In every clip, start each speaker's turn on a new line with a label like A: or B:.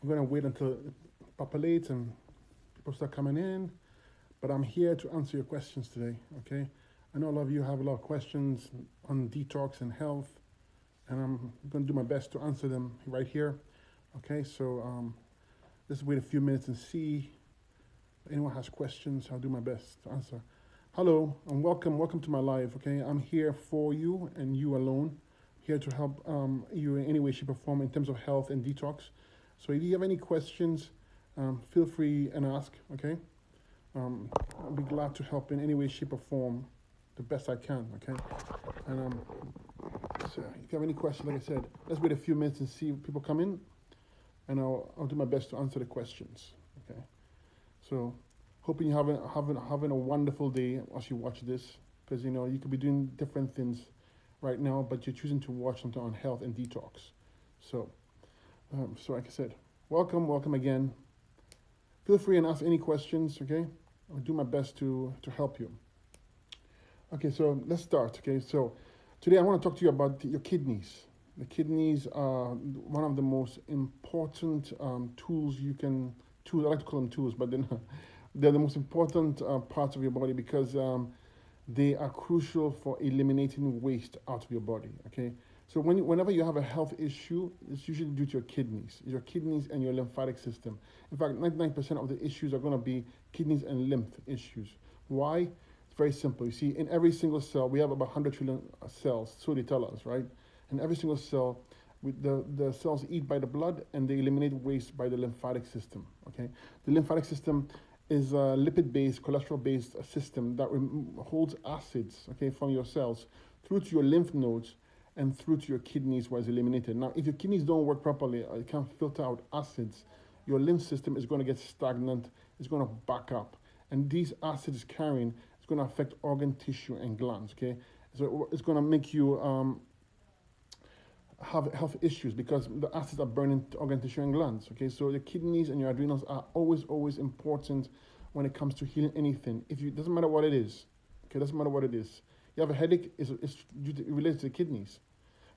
A: I'm going to wait until it populates and people start coming in. But I'm here to answer your questions today, okay? I know a lot of you have a lot of questions on detox and health, and I'm going to do my best to answer them right here, okay? So let's wait a few minutes and see if anyone has questions. I'll do my best to answer. Hello and welcome to my live, okay? I'm here for you and you alone, here to help you in any way, shape, or form in terms of health and detox. So if you have any questions, feel free and ask, okay? I'll be glad to help in any way, shape, or form, the best I can, okay? And so if you have any questions, like I said, let's wait a few minutes and see if people come in, and I'll do my best to answer the questions, okay? So hoping you're having a wonderful day as you watch this, because you know you could be doing different things right now, but you're choosing to watch something on health and detox. So, so like I said, welcome again. Feel free and ask any questions, okay? I'll do my best to help you. Okay, so let's start, okay? So today I want to talk to you about your kidneys. The kidneys are one of the most important tools I like to call them tools, but they're the most important parts of your body because they are crucial for eliminating waste out of your body, okay? So whenever you have a health issue, it's usually due to your kidneys and your lymphatic system. In fact, 99% of the issues are going to be kidneys and lymph issues. Why? It's very simple. You see, in every single cell, we have about 100 trillion cells, so they tell us, right? In every single cell, the cells eat by the blood and they eliminate waste by the lymphatic system, okay? The lymphatic system is a lipid-based, cholesterol-based system that holds acids, okay, from your cells through to your lymph nodes and through to your kidneys where it's eliminated. Now, if your kidneys don't work properly, or you can't filter out acids, your lymph system is going to get stagnant, it's going to back up. And these acids carrying is going to affect organ tissue and glands, okay? So it's going to make you have health issues because the acids are burning organ tissue and glands, okay? So the kidneys and your adrenals are always important when it comes to healing anything. It doesn't matter what it is, okay? Doesn't matter what it is. You have a headache, it's related to the kidneys.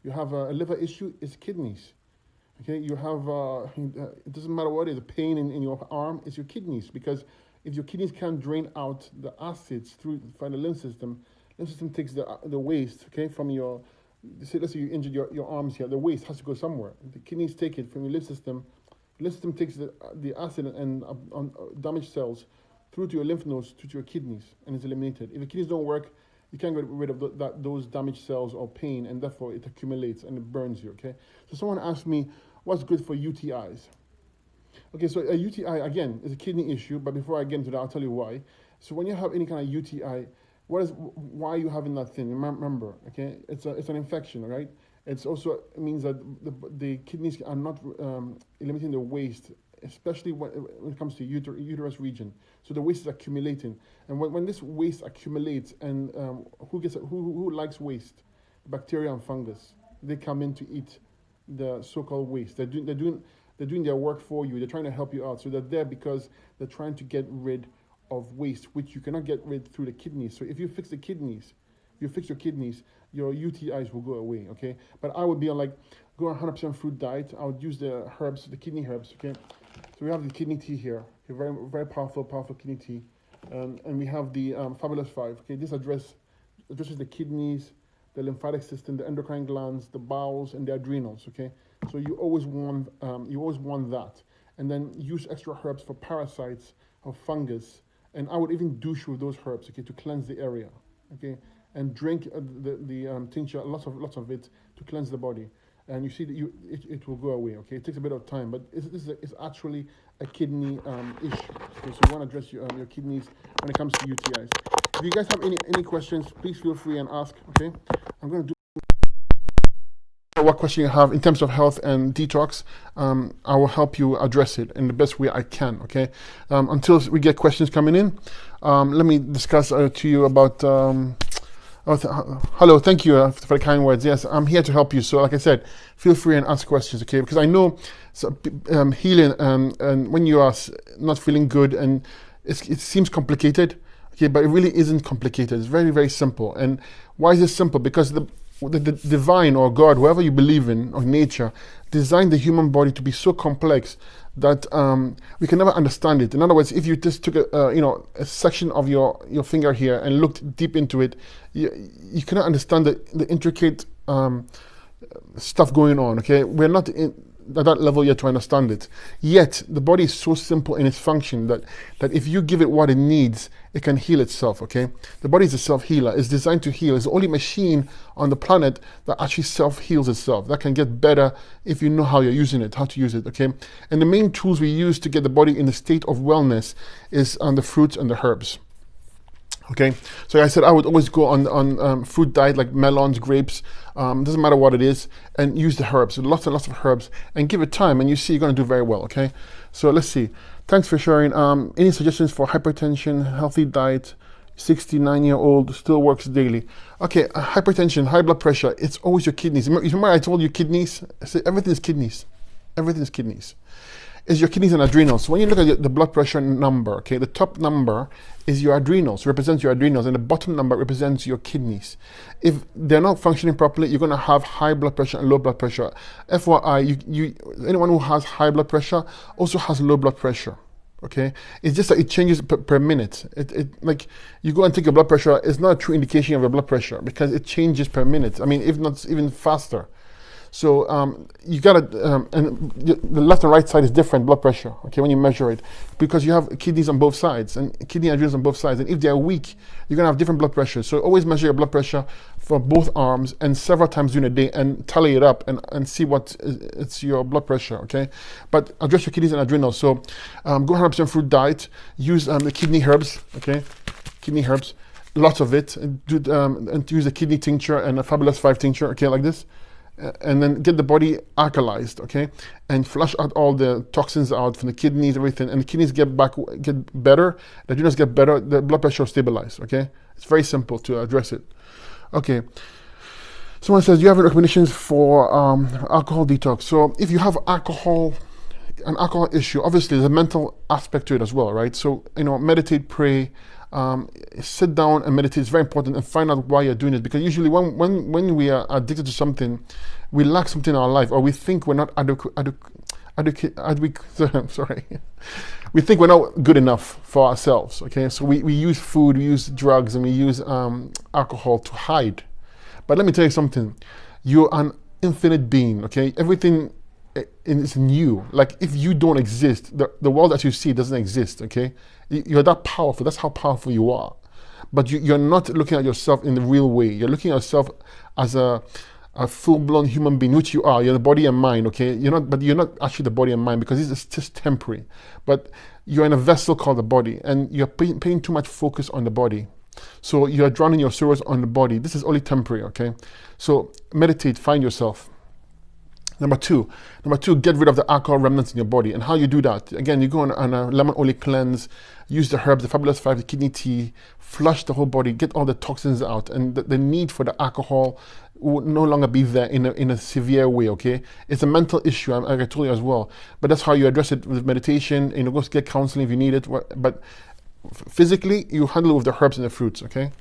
A: You have a liver issue, it's kidneys. Okay, you have, it doesn't matter what it is, a pain in your arm, it's your kidneys. Because if your kidneys can't drain out the acids from the lymph system takes the waste, okay, from let's say you injured your arms here, the waste has to go somewhere. The kidneys take it from your lymph system takes the acid and damaged cells through to your lymph nodes, to your kidneys, and it's eliminated. If the kidneys don't work, you can't get rid of those damaged cells or pain, and therefore it accumulates and it burns you, okay? So someone asked me, what's good for UTIs? Okay, so a UTI, again, is a kidney issue, but before I get into that, I'll tell you why. So when you have any kind of UTI, why are you having that thing? Remember, okay, it's an infection, right? It means that the kidneys are not eliminating the waste, especially when it comes to uterus region. So the waste is accumulating, and when this waste accumulates, and who likes waste? Bacteria and fungus. They come in to eat the so-called waste. They're doing their work for you. They're trying to help you out. So they're there because they're trying to get rid of waste, which you cannot get rid through the kidneys. So if you fix your kidneys, your UTIs will go away, okay? But I would be go on 100% fruit diet. I would use the herbs, the kidney herbs, okay? So we have the kidney tea here, okay? Very, very powerful kidney tea. And we have the Fabulous 5, okay? This addresses the kidneys, the lymphatic system, the endocrine glands, the bowels, and the adrenals, okay? So you always want that. And then use extra herbs for parasites or fungus. And I would even douche with those herbs, okay, to cleanse the area, okay? And drink the tincture, lots of it, to cleanse the body. And you see that it will go away, okay? It takes a bit of time, but it's actually a kidney issue. Okay, so you want to address your kidneys when it comes to UTIs. If you guys have any questions, please feel free and ask, okay? I'm going to do what question you have in terms of health and detox. I will help you address it in the best way I can, okay? Until we get questions coming in, let me discuss to you about... hello, thank you for the kind words. Yes, I'm here to help you. So like I said, feel free and ask questions, okay? Because I know healing and when you are not feeling good, and it seems complicated, okay, but it really isn't complicated. It's very, very simple. And why is it simple? Because the divine or God, whoever you believe in, or nature, designed the human body to be so complex that we can never understand it. In other words, if you just took a section of your finger here and looked deep into it, you cannot understand the intricate stuff going on. Okay, we're not at that level yet to understand it. Yet the body is so simple in its function that if you give it what it needs, it can heal itself. Okay, the body is a self-healer. It's designed to heal. It's the only machine on the planet that actually self-heals itself. That can get better if you know how you're using it, how to use it. Okay, and the main tools we use to get the body in a state of wellness is on the fruits and the herbs. Okay, so like I said, I would always go on fruit diet like melons, grapes, doesn't matter what it is, and use the herbs, lots and lots of herbs, and give it time, and you see you're going to do very well. Okay, so let's see. Thanks for sharing. Any suggestions for hypertension, healthy diet, 69-year-old, still works daily? Okay, hypertension, high blood pressure, it's always your kidneys. Remember I told you kidneys? I said everything is kidneys. Everything is kidneys. Is your kidneys and adrenals. So when you look at the blood pressure number, okay, the top number is your adrenals, represents your adrenals, and the bottom number represents your kidneys. If they're not functioning properly, you're going to have high blood pressure and low blood pressure. FYI, anyone who has high blood pressure also has low blood pressure. Okay, it's just that it changes per minute. It like you go and take your blood pressure, it's not a true indication of your blood pressure because it changes per minute. I mean, if not even faster. So you gotta, and the left and right side is different blood pressure, okay, when you measure it, because you have kidneys on both sides and kidney adrenals on both sides, and if they're weak, you're gonna have different blood pressure. So always measure your blood pressure for both arms and several times during the day and tally it up and see what it's your blood pressure, okay? But address your kidneys and adrenals. So go 100% fruit diet, use the kidney herbs, okay? Kidney herbs, lots of it, and use the kidney tincture and a Fabulous 5 tincture, okay, like this. And then get the body alkalized, okay, and flush out all the toxins out from the kidneys, everything, and the kidneys get better, the adrenals get better, the blood pressure will stabilize, okay? It's very simple to address it. Okay. Someone says, do you have any recommendations for alcohol detox? So if you have an alcohol issue, obviously there's a mental aspect to it as well, right? So, meditate, pray, sit down and meditate. It's very important, and find out why you're doing it, because usually when we are addicted to something, we lack something in our life, or we think we're not we think we're not good enough for ourselves, okay? So we use food, we use drugs, and we use alcohol to hide. But let me tell you something, you're an infinite being, okay? Everything is in you. Like, if you don't exist, the world that you see doesn't exist, okay? You're that powerful. That's how powerful you are. But you're not looking at yourself in the real way. You're looking at yourself as a full-blown human being, which you are. You're the body and mind, okay? But you're not actually the body and mind, because it's just temporary. But you're in a vessel called the body, and you're paying too much focus on the body. So you're drowning your sorrows on the body. This is only temporary, okay? So meditate, find yourself. Number two, get rid of the alcohol remnants in your body. And how you do that? Again, you go on a lemon oil cleanse, use the herbs, the Fabulous 5, the kidney tea, flush the whole body, get all the toxins out, and the need for the alcohol will no longer be there in a severe way, okay? It's a mental issue, like I told you as well. But that's how you address it with meditation, go get counseling if you need it. But physically, you handle it with the herbs and the fruits, okay?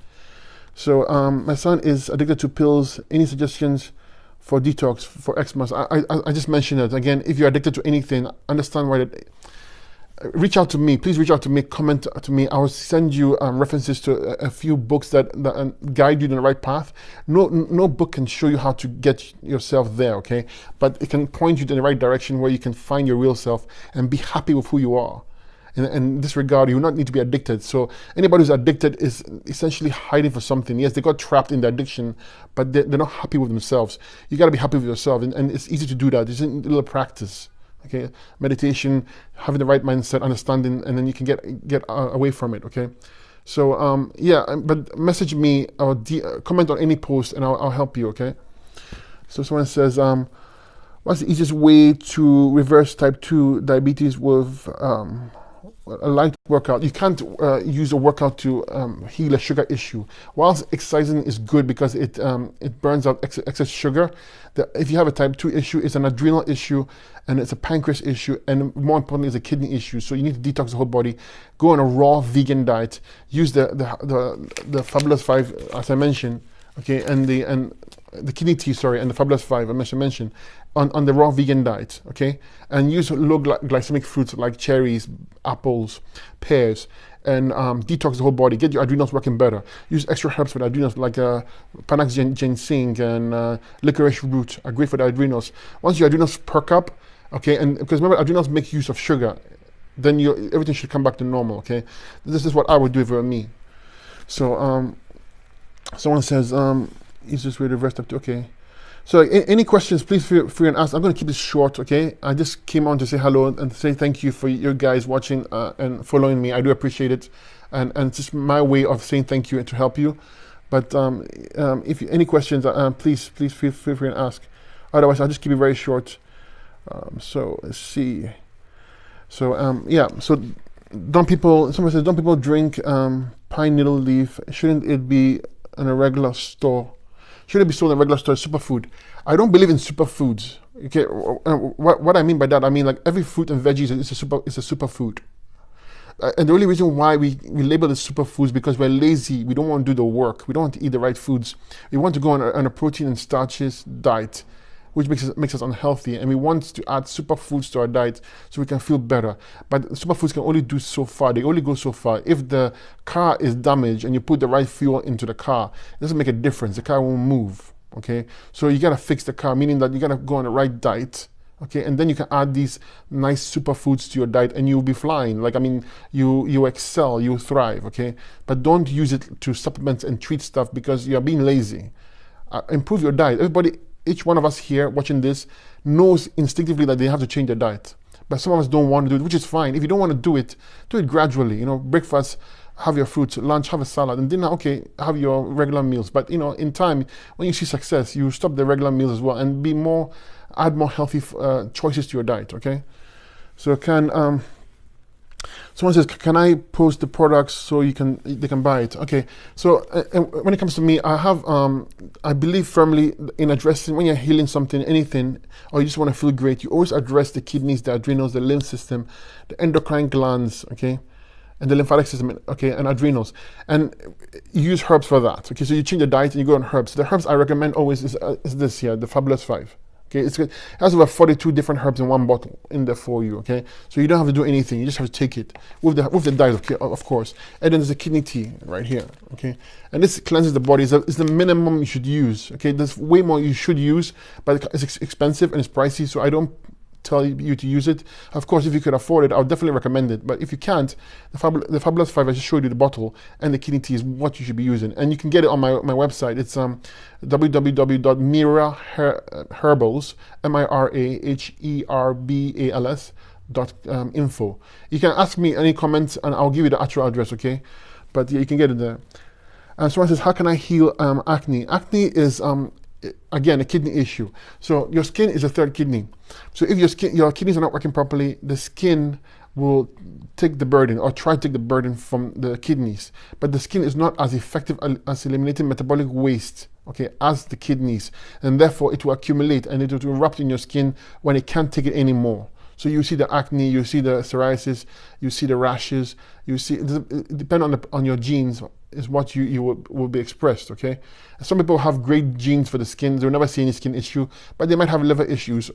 A: So my son is addicted to pills. Any suggestions for detox for Xmas? I just mentioned it again. If you're addicted to anything, understand why. Reach out to me. Please reach out to me. Comment to me. I will send you references to a few books that guide you in the right path. No book can show you how to get yourself there, okay? But it can point you in the right direction where you can find your real self and be happy with who you are. In this regard, you will not need to be addicted. So anybody who's addicted is essentially hiding for something. Yes, they got trapped in the addiction, but they're not happy with themselves. You got to be happy with yourself, and it's easy to do that. It's a little practice, okay? Meditation, having the right mindset, understanding, and then you can get away from it, okay? So but message me or comment on any post, and I'll help you, okay? So someone says, what's the easiest way to reverse type 2 diabetes with a light workout? You can't use a workout to heal a sugar issue. Whilst exercising is good because it burns out excess sugar, if you have a type 2 issue, it's an adrenal issue, and it's a pancreas issue, and more importantly, it's a kidney issue. So you need to detox the whole body. Go on a raw vegan diet. Use the Fabulous 5, as I mentioned, okay, and the kidney tea, sorry, and the Fabulous 5 I mentioned on the raw vegan diet, okay, and use low glycemic fruits like cherries, apples, pears, and detox the whole body. Get your adrenals working better. Use extra herbs for the adrenals like Panax ginseng and licorice root are great for the adrenals. Once your adrenals perk up, okay, and because remember adrenals make use of sugar, then everything should come back to normal, okay. This is what I would do if it were me. So someone says easiest way to rest up to, okay. So any questions, please feel free and ask. I'm going to keep this short, okay? I just came on to say hello and to say thank you for you guys watching and following me. I do appreciate it. And it's just my way of saying thank you and to help you. But if any questions, please feel free and ask. Otherwise, I'll just keep it very short. So let's see. So yeah, so someone says, don't people drink pine needle leaf? Shouldn't it be in a regular store? Should it be sold in a regular store as superfood? I don't believe in superfoods. Okay, what I mean by that, I mean like every fruit and veggies is a superfood. And the only reason why we label it superfoods is because we're lazy. We don't want to do the work. We don't want to eat the right foods. We want to go on a protein and starches diet, which makes us unhealthy, and we want to add superfoods to our diet so we can feel better. But superfoods can only do so far. They only go so far. If the car is damaged and you put the right fuel into the car, it doesn't make a difference. The car won't move, okay? So you gotta fix the car, meaning that you gotta go on the right diet, okay? And then you can add these nice superfoods to your diet and you'll be flying. Like, I mean, you excel, you thrive, okay? But don't use it to supplement and treat stuff because you're being lazy. Improve your diet. Each one of us here watching this knows instinctively that they have to change their diet. But some of us don't want to do it, which is fine. If you don't want to do it gradually. You know, breakfast, have your fruits, lunch, have a salad, and dinner, okay, have your regular meals. But, you know, in time, when you see success, you stop the regular meals as well and add more healthy choices to your diet, okay? So someone says, can I post the products so they can buy it? Okay, so when it comes to me, I believe firmly in addressing, when you're healing something, anything, or you just want to feel great, you always address the kidneys, the adrenals, the lymph system, the endocrine glands, okay, and the lymphatic system, okay, and adrenals. And you use herbs for that, okay? So you change the diet and you go on herbs. The herbs I recommend always is this here, the Fabulous 5. Okay, it has over 42 different herbs in one bottle in there for you, okay? So you don't have to do anything, you just have to take it with the diet, okay, of course. And then there's a kidney tea right here, okay? And this cleanses the body. It's the minimum you should use, okay? There's way more you should use, but it's expensive and it's pricey, so I don't tell you to use it. Of course, if you could afford it, I would definitely recommend it. But if you can't, the Fabulous 5, I just showed you the bottle, and the kidney tea is what you should be using. And you can get it on my website. It's www.miraherbals, MIRAHERBALS.info. You can ask me any comments, and I'll give you the actual address, okay? But yeah, you can get it there. And someone says, how can I heal acne? Acne is, again, a kidney issue. So your skin is a third kidney. So if your kidneys are not working properly, the skin will take the burden or try to take the burden from the kidneys. But the skin is not as effective as eliminating metabolic waste, okay, as the kidneys. And therefore it will accumulate and it will erupt in your skin when it can't take it anymore. So you see the acne, you see the psoriasis, you see the rashes, you see, it depends on your genes is what you will be expressed, okay? Some people have great genes for the skin, they'll never see any skin issue, but they might have liver issues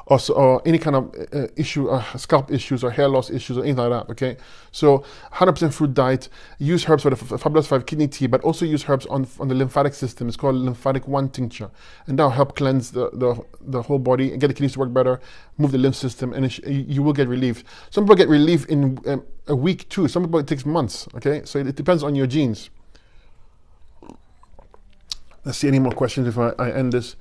A: or any kind of issue, scalp issues or hair loss issues or anything like that, okay? So 100% fruit diet, use herbs for the Fabulous 5 kidney tea, but also use herbs on the lymphatic system. It's called Lymphatic 1 tincture. And that'll help cleanse the whole body and get the kidneys to work better, move the lymph system, and you will get relief. Some people get relief in a week too. Some people it takes months, okay? So it depends on your genes. Let's see any more questions before I end this.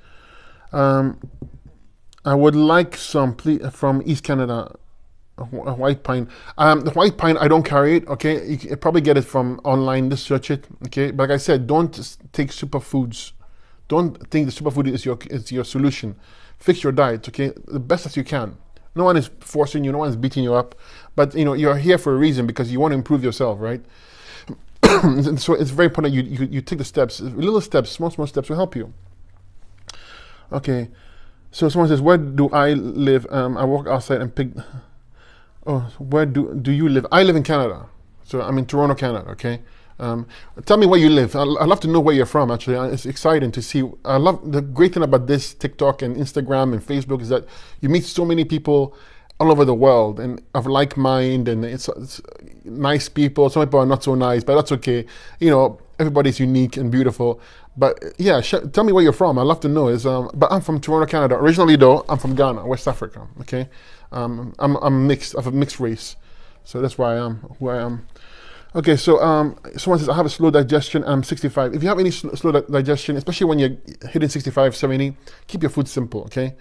A: I would like some, please, from East Canada, a white pine. The white pine, I don't carry it, okay? You can probably get it from online, just search it, okay? But like I said, don't take superfoods. Don't think the superfood is your solution. Fix your diet, okay? The best as you can. No one is forcing you, no one is beating you up, but you know, you're here for a reason because you want to improve yourself, right? And so it's very important you take the steps, little steps, small steps will help you. Okay. So someone says, where do I live? I walk outside and pick. Oh, where do you live? I live in Canada. So I'm in Toronto, Canada, okay? Um, Tell me where you live. I'd love to know where you're from. Actually, it's exciting to see. I love the great thing about this TikTok and Instagram and Facebook is that you meet so many people all over the world and of like mind, and it's nice people. Some people are not so nice, but that's okay. You know, everybody's unique and beautiful. But yeah, tell me where you're from. I'd love to know. But I'm from Toronto, Canada. Originally, though, I'm from Ghana, West Africa. Okay, I'm mixed. I have a mixed race, so that's why I am who I am. Okay, so someone says I have a slow digestion. I'm 65. If you have any slow digestion, especially when you're hitting 65, 70, keep your food simple. Okay,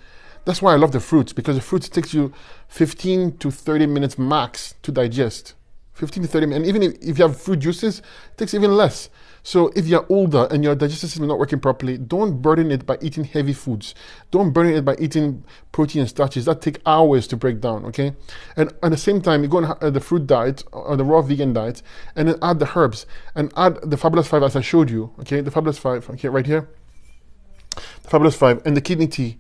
A: that's why I love the fruits, because the fruits takes you 15 to 30 minutes max to digest. 15 to 30 minutes. And even if you have fruit juices, it takes even less. So if you're older and your digestive system is not working properly, don't burden it by eating heavy foods. Don't burden it by eating protein and starches. That take hours to break down, okay? And at the same time, you go on the fruit diet or the raw vegan diet, and then add the herbs and add the Fabulous 5 as I showed you, okay? The Fabulous 5, okay, right here. The Fabulous 5 and the kidney tea.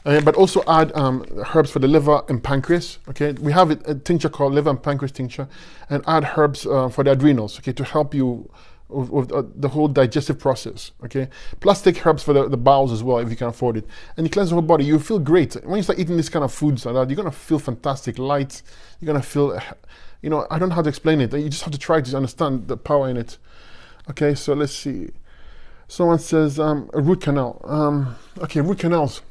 A: But also add herbs for the liver and pancreas. Okay, we have a tincture called liver and pancreas tincture, and add herbs for the adrenals. Okay, to help you with the whole digestive process. Okay, plus take herbs for the bowels as well if you can afford it, and you cleanse the whole body. You feel great when you start eating this kind of foods like that. You're gonna feel fantastic, light. You're gonna feel, you know, I don't know how to explain it. You just have to try to understand the power in it. Okay, so let's see. Someone says a root canal. Okay, root canals.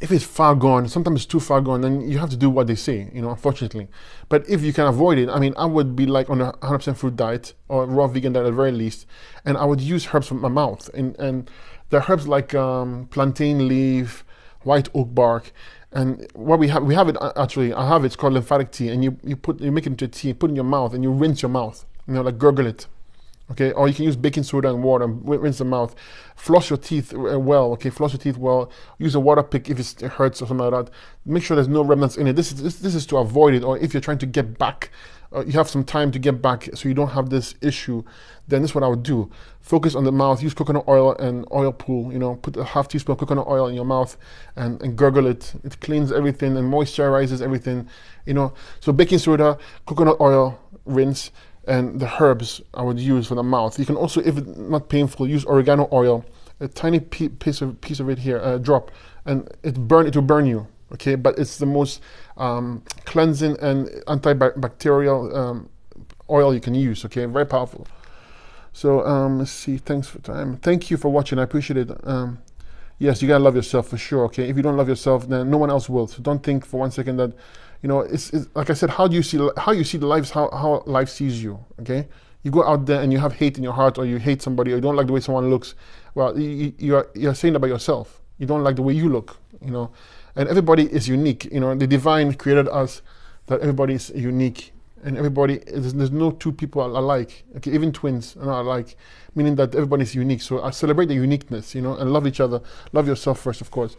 A: If it's far gone, sometimes it's too far gone, then you have to do what they say, you know, unfortunately. But if you can avoid it, I mean, I would be like on a 100% fruit diet or raw vegan diet at the very least, and I would use herbs from my mouth. And there are herbs like plantain leaf, white oak bark, and what we have it actually, I have it's called lymphatic tea, and you make it into a tea, put it in your mouth, and you rinse your mouth, you know, like gurgle it. Okay, or you can use baking soda and water and rinse the mouth. Floss your teeth well. Okay, floss your teeth well. Use a water pick if it hurts or something like that. Make sure there's no remnants in it. This is to avoid it. Or if you're trying to get back, you have some time to get back, so you don't have this issue. Then this is what I would do. Focus on the mouth. Use coconut oil and oil pool. You know, put a half teaspoon of coconut oil in your mouth and gurgle it. It cleans everything and moisturizes everything. You know, so baking soda, coconut oil, rinse. And the herbs I would use for the mouth. You can also, if it's not painful, use oregano oil, a tiny piece of it here, a drop, and it will burn you. Okay, but it's the most cleansing and antibacterial oil you can use. Okay, very powerful. So let's see. Thanks for time. Thank you for watching. I appreciate it. Yes, you gotta love yourself for sure. Okay, if you don't love yourself, then no one else will. So don't think for 1 second that, you know, it's like I said, how you see the life, how life sees you. Okay, you go out there and you have hate in your heart, or you hate somebody, or you don't like the way someone looks. Well, you're saying about yourself. You don't like the way you look. You know, and everybody is unique. You know, the divine created us that everybody is unique, and everybody there's no two people alike. Okay, even twins are not alike, meaning that everybody is unique. So I celebrate the uniqueness. You know, and love each other. Love yourself first, of course.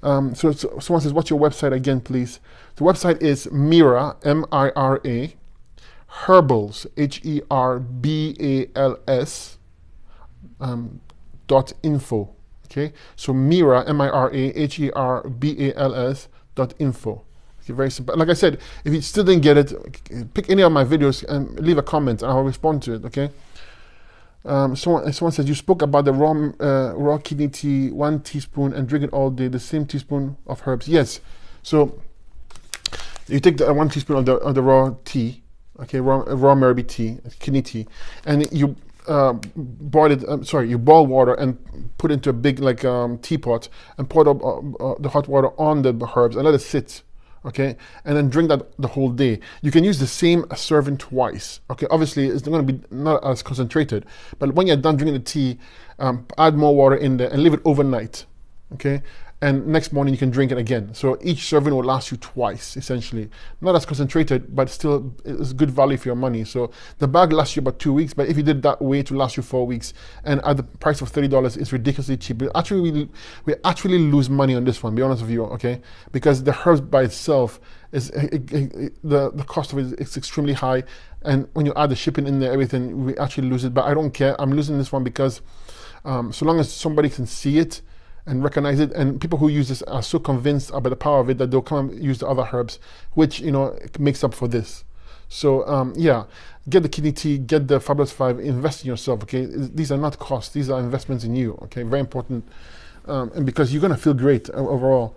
A: So someone says, what's your website again, please? The website is Mira, M-I-R-A, Herbals, Herbals, .info. Okay, so Mira, M-I-R-A, Herbals.info. Okay, very simple. Like I said, if you still didn't get it, pick any of my videos and leave a comment, and I'll respond to it. Okay. Someone says you spoke about the raw kidney tea, 1 teaspoon, and drink it all day. The same teaspoon of herbs. Yes. So you take the 1 teaspoon of the raw tea, okay, raw Marabi tea, kidney tea, and you boil it. You boil water and put it into a big teapot and pour the hot water on the herbs and let it sit. Okay, and then drink that the whole day. You can use the same serving twice. Okay, obviously it's going to be not as concentrated, but when you're done drinking the tea, add more water in there and leave it overnight. Okay, and next morning you can drink it again. So each serving will last you twice, essentially. Not as concentrated, but still it's good value for your money. So the bag lasts you about 2 weeks, but if you did that way, to last you 4 weeks, and at the price of $30, it's ridiculously cheap. We actually lose money on this one, be honest with you, okay? Because the herbs by itself is the cost of it is extremely high, and when you add the shipping in there, everything, we actually lose it. But I don't care. I'm losing this one because so long as somebody can see it and recognize it, and people who use this are so convinced about the power of it that they'll come and use the other herbs, which, you know, makes up for this. So yeah, get the kidney tea, get the Fabulous 5, invest in yourself, okay? These are not costs, these are investments in you, okay? Very important. And because you're gonna feel great overall.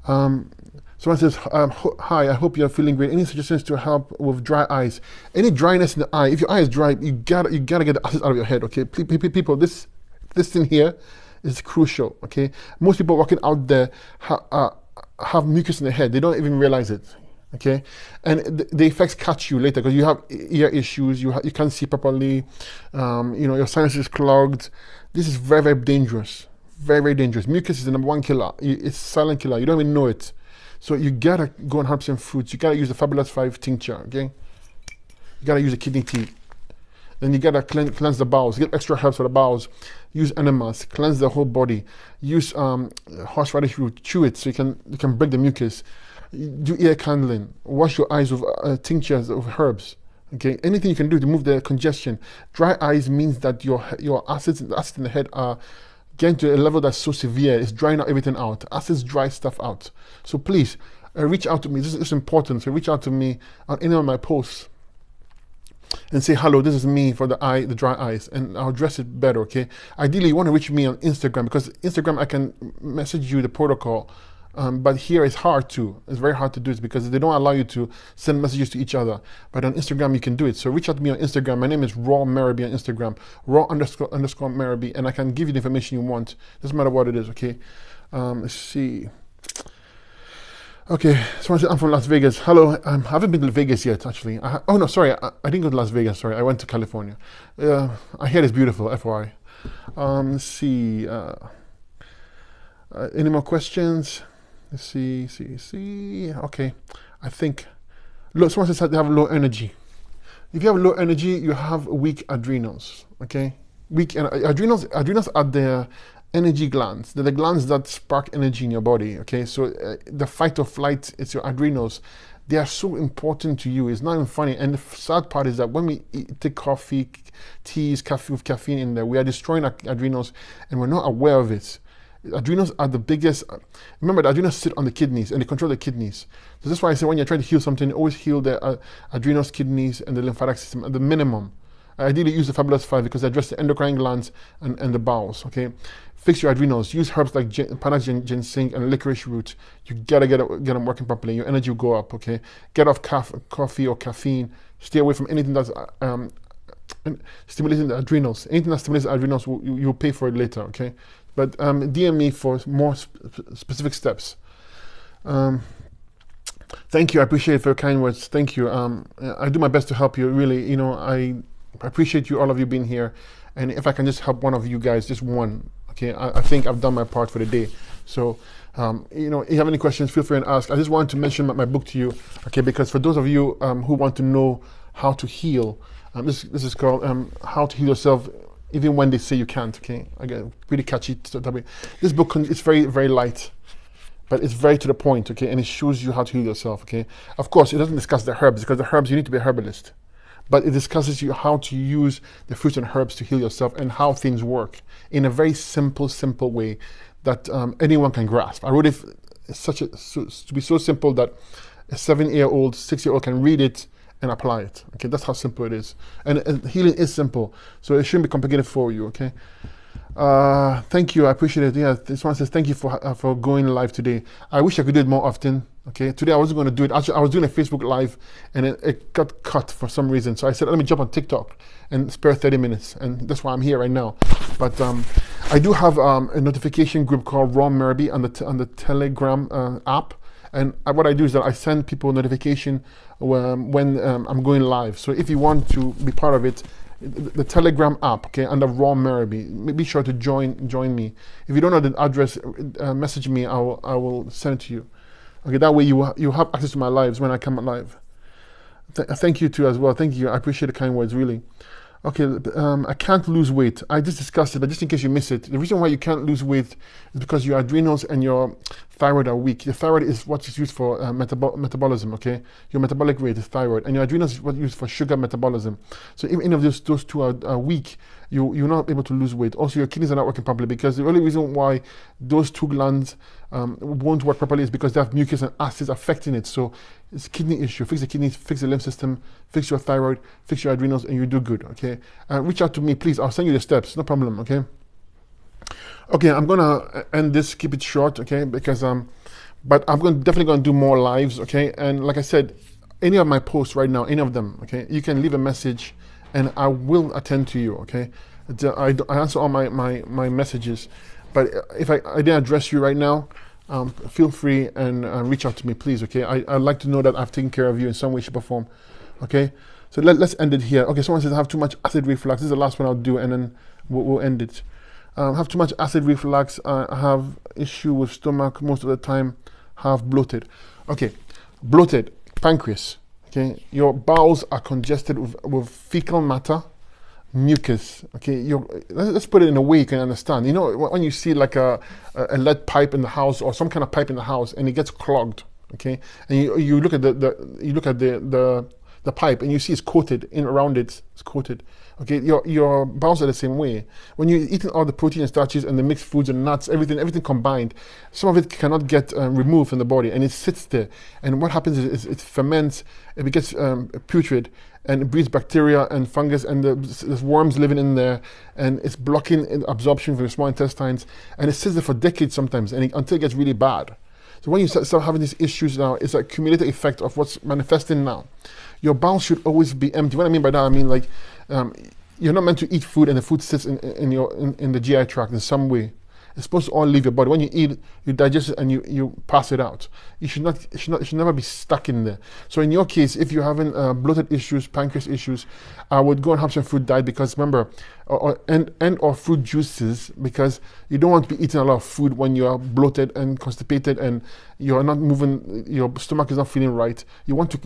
A: Someone says, hi, I hope you're feeling great. Any suggestions to help with dry eyes? Any dryness in the eye, if your eye is dry, you gotta get the acid out of your head, okay? People, this thing here is crucial, okay? Most people walking out there have mucus in their head. They don't even realize it, okay? And the effects catch you later because you have ear issues, you can't see properly, your sinus is clogged. This is very, very dangerous. Very, very dangerous. Mucus is the number one killer. It's a silent killer. You don't even know it. So you gotta go on herbs and fruits. You gotta use the Fabulous 5 tincture, okay? You gotta use the kidney tea. Then you gotta cleanse the bowels. Get extra herbs for the bowels. Use enemas. Cleanse the whole body. Use horseradish root. Chew it so you can break the mucus. Do ear candling. Wash your eyes with tinctures of herbs. Okay, anything you can do to remove the congestion. Dry eyes means that your acids in the head are getting to a level that's so severe, it's drying out everything out. Acids dry stuff out. So please, reach out to me. This is important. So reach out to me on any of my posts and say, hello, this is me for the dry eyes, and I'll address it better, okay? Ideally, you want to reach me on Instagram, because Instagram, I can message you the protocol, but here it's hard to. It's very hard to do it because they don't allow you to send messages to each other. But on Instagram, you can do it. So reach out to me on Instagram. My name is Raw Merriby on Instagram, raw__ Merriby, and I can give you the information you want. Doesn't matter what it is, okay? Let's see. Okay, someone said I'm from Las Vegas. Hello, I haven't been to Vegas yet, actually. Oh no, sorry, I didn't go to Las Vegas. Sorry, I went to California. I hear it's beautiful, FYI. Let's see. Any more questions? Let's see. Okay, I think. Look, someone says they have low energy. If you have low energy, you have weak adrenals. Okay, weak adrenals. Adrenals are the energy glands. They're the glands that spark energy in your body. Okay, so the fight or flight, it's your adrenals. They are so important to you. It's not even funny. And the sad part is that when we take coffee, teas, coffee with caffeine in there, we are destroying our adrenals, and we're not aware of it. Adrenals are the biggest. Remember, the adrenals sit on the kidneys and they control the kidneys. So that's why I say when you're trying to heal something, always heal the adrenals, kidneys, and the lymphatic system at the minimum. I ideally use the Fabulous 5 because they address the endocrine glands and the bowels. Okay, fix your adrenals. Use herbs like Panax ginseng and licorice root. You gotta get them working properly. Your energy will go up. Okay, get off coffee or caffeine. Stay away from anything that's stimulating the adrenals. Anything that stimulates the adrenals, you'll pay for it later. Okay. But DM me for more specific steps. Thank you. I appreciate it for your kind words. Thank you. I do my best to help you. Really, I appreciate you, all of you being here. And if I can just help one of you guys, just one, okay, I think I've done my part for the day. So, if you have any questions, feel free and ask. I just wanted to mention my book to you, okay, because for those of you who want to know how to heal, this is called How to Heal Yourself Even When They Say You Can't, okay? Again, pretty catchy topic. This book is very, very light, but it's very to the point, okay? And it shows you how to heal yourself, okay? Of course, it doesn't discuss the herbs, because the herbs, you need to be a herbalist. But it discusses you how to use the fruits and herbs to heal yourself and how things work in a very simple way that anyone can grasp. I wrote it to be so simple that a 7-year-old, 6-year-old can read it and apply it. Okay, that's how simple it is. And healing is simple, so it shouldn't be complicated for you. Okay. Thank you. I appreciate it. Yeah, this one says thank you for going live today. I wish I could do it more often. Okay. Today I wasn't going to do it. Actually, I was doing a Facebook live, and it got cut for some reason. So I said, let me jump on TikTok and spare 30 minutes, and that's why I'm here right now. But I do have a notification group called Raw Merriby on the Telegram app. And what I do is that I send people notification when I'm going live. So if you want to be part of it, the Telegram app, okay, under Raw Merriby, be sure to join me. If you don't know the address, message me. I will send it to you. Okay, that way you have access to my lives when I come live. Thank you too as well. Thank you. I appreciate the kind words, really. Okay, I can't lose weight. I just discussed it, but just in case you miss it, the reason why you can't lose weight is because your adrenals and your thyroid are weak. Your thyroid is what is used for metabolism, okay? Your metabolic rate is thyroid, and your adrenals is what is used for sugar metabolism. So if any of those two are weak, you're not able to lose weight. Also, your kidneys are not working properly, because the only reason why those two glands won't work properly is because they have mucus and acids affecting it. So It's kidney issue. Fix the kidneys, fix the lymph system, fix your thyroid, fix your adrenals, and you do good, okay? Reach out to me, please. I'll send you the steps, no problem, okay? Okay, I'm gonna end this, keep it short, okay? Because but I'm definitely gonna do more lives, okay? And like I said, any of my posts right now, any of them, okay? You can leave a message, and I will attend to you, okay? I answer all my messages, but if I didn't address you right now, feel free and reach out to me, please, okay? I'd like to know that I've taken care of you in some way, shape, or form, okay? So let's end it here. Okay, someone says I have too much acid reflux. This is the last one I'll do, and then we'll end it. Have too much acid reflux. I have issue with stomach most of the time. Have bloated. Okay, bloated, pancreas. Okay, your bowels are congested with fecal matter, mucus. Okay, let's put it in a way you can understand. You know, when you see like a lead pipe in the house or some kind of pipe in the house and it gets clogged. Okay, and you look at the pipe and you see it's coated in around it. It's coated. Okay, your bowels are the same way. When you're eating all the protein and starches and the mixed foods and nuts, everything combined, some of it cannot get removed from the body, and it sits there. And what happens is it ferments, it gets putrid, and it breeds bacteria and fungus, and there's worms living in there, and it's blocking absorption from the small intestines, and it sits there for decades sometimes, until it gets really bad. So when you start having these issues now, it's a cumulative effect of what's manifesting now. Your bowels should always be empty. What I mean by that, I mean like you're not meant to eat food and the food sits in the GI tract in some way. It's supposed to all leave your body. When you eat, you digest it and you pass it out. It should never be stuck in there. So in your case, if you're having bloated issues, pancreas issues, I would go and have some fruit diet, because remember, or fruit juices, because you don't want to be eating a lot of food when you are bloated and constipated and you're not moving, your stomach is not feeling right. You want to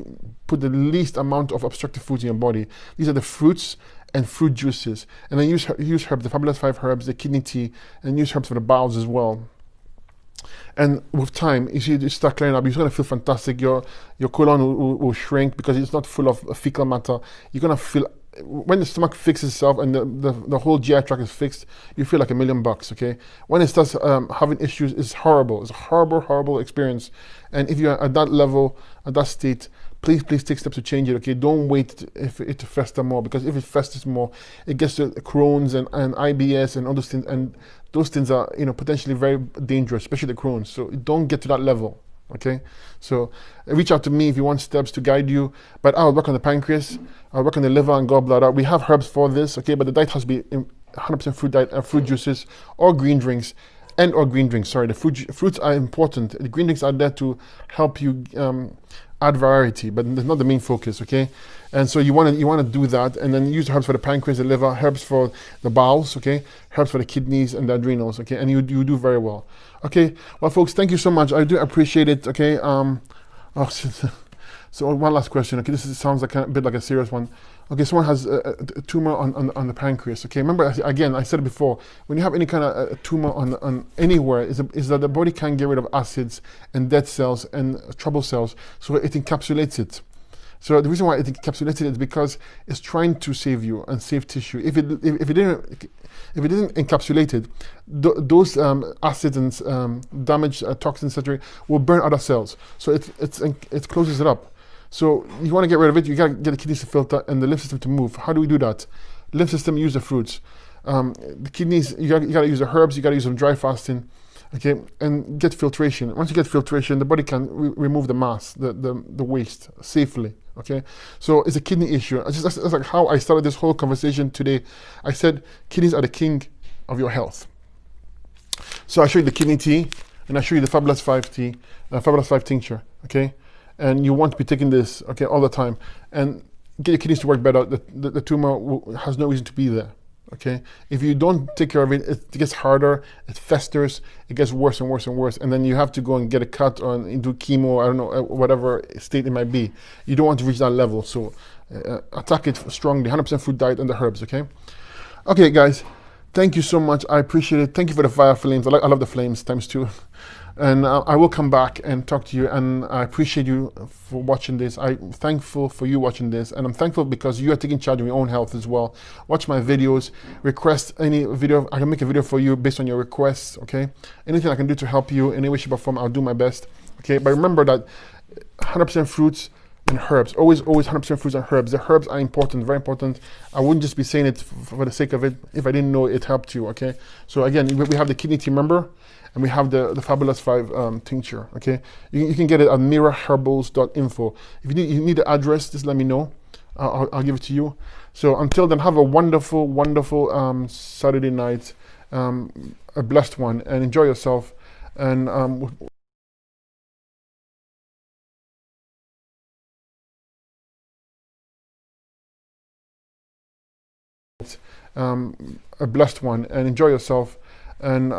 A: put the least amount of obstructive foods in your body. These are the fruits and fruit juices, and then use herbs, the Fabulous 5 herbs, the kidney tea, and use herbs for the bowels as well. And with time, you start clearing up. You're going to feel fantastic. Your colon will shrink because it's not full of fecal matter. You're going to feel, when the stomach fixes itself and the whole GI tract is fixed, you feel like $1,000,000, okay? When it starts having issues, it's horrible. It's a horrible, horrible experience. And if you're at that level, at that state, please take steps to change it, okay? Don't wait for it to fester more, because if it festers more, it gets to Crohn's and IBS and all those things, and those things are, potentially very dangerous, especially the Crohn's. So don't get to that level, okay? So reach out to me if you want steps to guide you, but I'll work on the pancreas, I'll work on the liver and gallbladder. We have herbs for this, okay? But the diet has to be 100% fruit diet, fruit juices or green drinks. Sorry, the fruits are important. The green drinks are there to help you add variety, but it's not the main focus, okay? And so you want to do that, and then use herbs for the pancreas, the liver, herbs for the bowels, okay? Herbs for the kidneys and the adrenals, okay? And you do very well, okay? Well, folks, thank you so much. I do appreciate it, okay? So one last question, okay? This sounds like a bit like a serious one. Okay, someone has a tumor on the pancreas, okay? Remember, again, I said it before, when you have any kind of tumor on anywhere, is that the body can't get rid of acids and dead cells and trouble cells, so it encapsulates it. So the reason why it encapsulates it is because it's trying to save you and save tissue. If it didn't encapsulate it, those acids and damaged toxins, etc., will burn other cells. So it closes it up. So you want to get rid of it, you got to get the kidneys to filter and the lymph system to move. How do we do that? Lymph system, use the fruits. The kidneys, you got to use the herbs, you got to use some dry fasting, okay, and get filtration. Once you get filtration, the body can remove the mass, the waste safely, okay? So it's a kidney issue. That's like how I started this whole conversation today. I said kidneys are the king of your health. So I show you the kidney tea, and I show you the Fabulous 5 tea, Fabulous 5 tincture, okay? And you want to be taking this, okay, all the time, and get your kidneys to work better. The tumor has no reason to be there, okay? If you don't take care of it, it gets harder, it festers, it gets worse and worse and worse, and then you have to go and get a cut or do chemo, I don't know, whatever state it might be. You don't want to reach that level, so attack it strongly, 100% fruit diet and the herbs, okay? Okay, guys, thank you so much. I appreciate it. Thank you for the fire flames. I love the flames ×2. And I will come back and talk to you, and I appreciate you for watching this. I'm thankful for you watching this, and I'm thankful because you are taking charge of your own health as well. Watch my videos, request any video. I can make a video for you based on your requests, okay? Anything I can do to help you in any way, shape, or form, I'll do my best, okay? But remember that 100% fruits and herbs. Always 100% fruits and herbs. The herbs are important, very important. I wouldn't just be saying it for the sake of it if I didn't know it helped you, okay? So again, we have the kidney tea, remember? And we have the Fabulous 5 tincture, okay? You can get it at miraherbals.info. If you need the address, just let me know. I'll give it to you. So until then, have a wonderful, wonderful Saturday night, a blessed one, and enjoy yourself. And a blessed one, and enjoy yourself. And